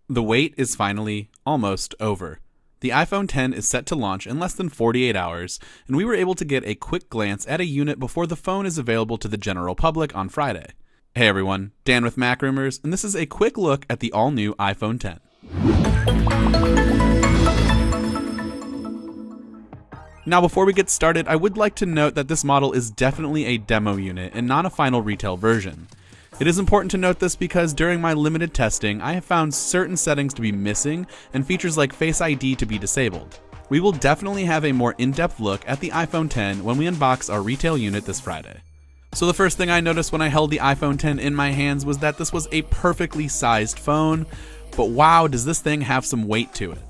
The wait is finally almost over. The iPhone X is set to launch in less than 48 hours, and we were able to get a quick glance at a unit before the phone is available to the general public on Friday. Hey everyone, Dan with Mac Rumors, and this is a quick look at the all-new iPhone X. Now before we get started, I would like to note that this model is definitely a demo unit and not a final retail version. It is important to note this because during my limited testing, I have found certain settings to be missing and features like Face ID to be disabled. We will definitely have a more in-depth look at the iPhone X when we unbox our retail unit this Friday. So the first thing I noticed when I held the iPhone X in my hands was that this was a perfectly sized phone, but wow, does this thing have some weight to it.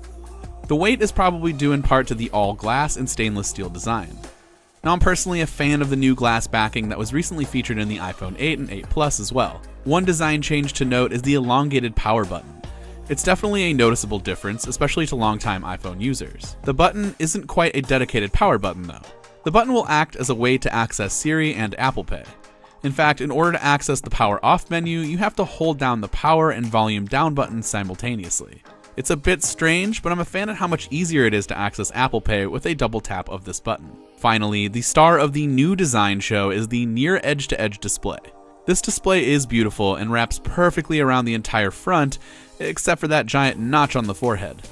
The weight is probably due in part to the all glass and stainless steel design. Now I'm personally a fan of the new glass backing that was recently featured in the iPhone 8 and 8 Plus as well. One design change to note is the elongated power button. It's definitely a noticeable difference, especially to longtime iPhone users. The button isn't quite a dedicated power button though. The button will act as a way to access Siri and Apple Pay. In fact, in order to access the power off menu, you have to hold down the power and volume down buttons simultaneously. It's a bit strange, but I'm a fan of how much easier it is to access Apple Pay with a double tap of this button. Finally, the star of the new design show is the near edge-to-edge display. This display is beautiful and wraps perfectly around the entire front, except for that giant notch on the forehead.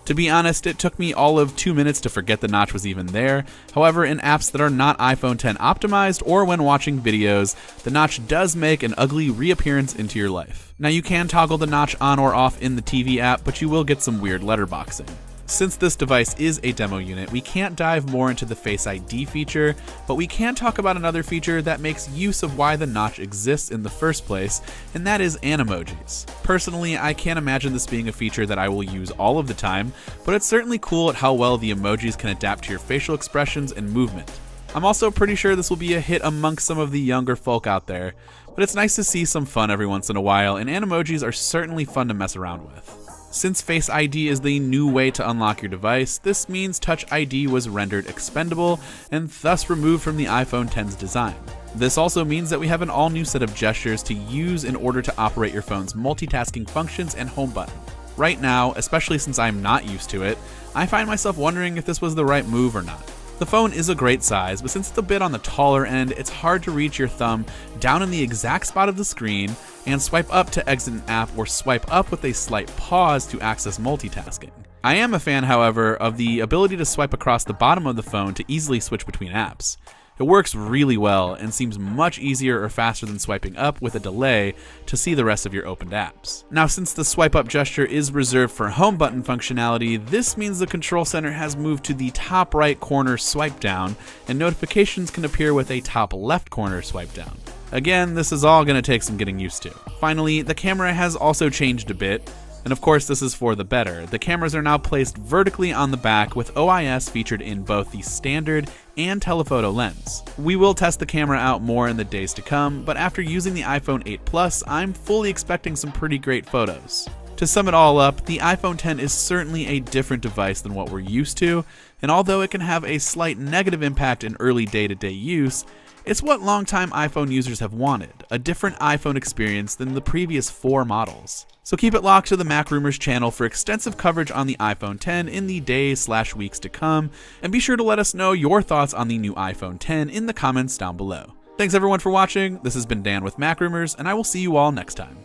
To be honest, it took me all of 2 minutes to forget the notch was even there. However, in apps that are not iPhone X optimized or when watching videos, the notch does make an ugly reappearance into your life. Now you can toggle the notch on or off in the TV app, but you will get some weird letterboxing. Since this device is a demo unit, we can't dive more into the Face ID feature, but we can talk about another feature that makes use of why the notch exists in the first place, and that is animojis. Personally, I can't imagine this being a feature that I will use all of the time, but it's certainly cool at how well the emojis can adapt to your facial expressions and movement. I'm also pretty sure this will be a hit amongst some of the younger folk out there, but it's nice to see some fun every once in a while, and animojis are certainly fun to mess around with. Since Face ID is the new way to unlock your device, this means Touch ID was rendered expendable and thus removed from the iPhone X's design. This also means that we have an all-new set of gestures to use in order to operate your phone's multitasking functions and home button. Right now, especially since I'm not used to it, I find myself wondering if this was the right move or not. The phone is a great size, but since it's a bit on the taller end, it's hard to reach your thumb down in the exact spot of the screen and swipe up to exit an app or swipe up with a slight pause to access multitasking. I am a fan, however, of the ability to swipe across the bottom of the phone to easily switch between apps. It works really well and seems much easier or faster than swiping up with a delay to see the rest of your opened apps. Now, since the swipe up gesture is reserved for home button functionality, this means the control center has moved to the top right corner swipe down, and notifications can appear with a top left corner swipe down. Again, this is all going to take some getting used to. Finally, the camera has also changed a bit. And of course, this is for the better. The cameras are now placed vertically on the back with OIS featured in both the standard and telephoto lens. We will test the camera out more in the days to come, but after using the iPhone 8 Plus, I'm fully expecting some pretty great photos. To sum it all up, the iPhone X is certainly a different device than what we're used to, and although it can have a slight negative impact in early day-to-day use, it's what longtime iPhone users have wanted, a different iPhone experience than the previous 4 models. So keep it locked to the Mac Rumors channel for extensive coverage on the iPhone X in the days/weeks to come, and be sure to let us know your thoughts on the new iPhone X in the comments down below. Thanks everyone for watching, this has been Dan with Mac Rumors, and I will see you all next time.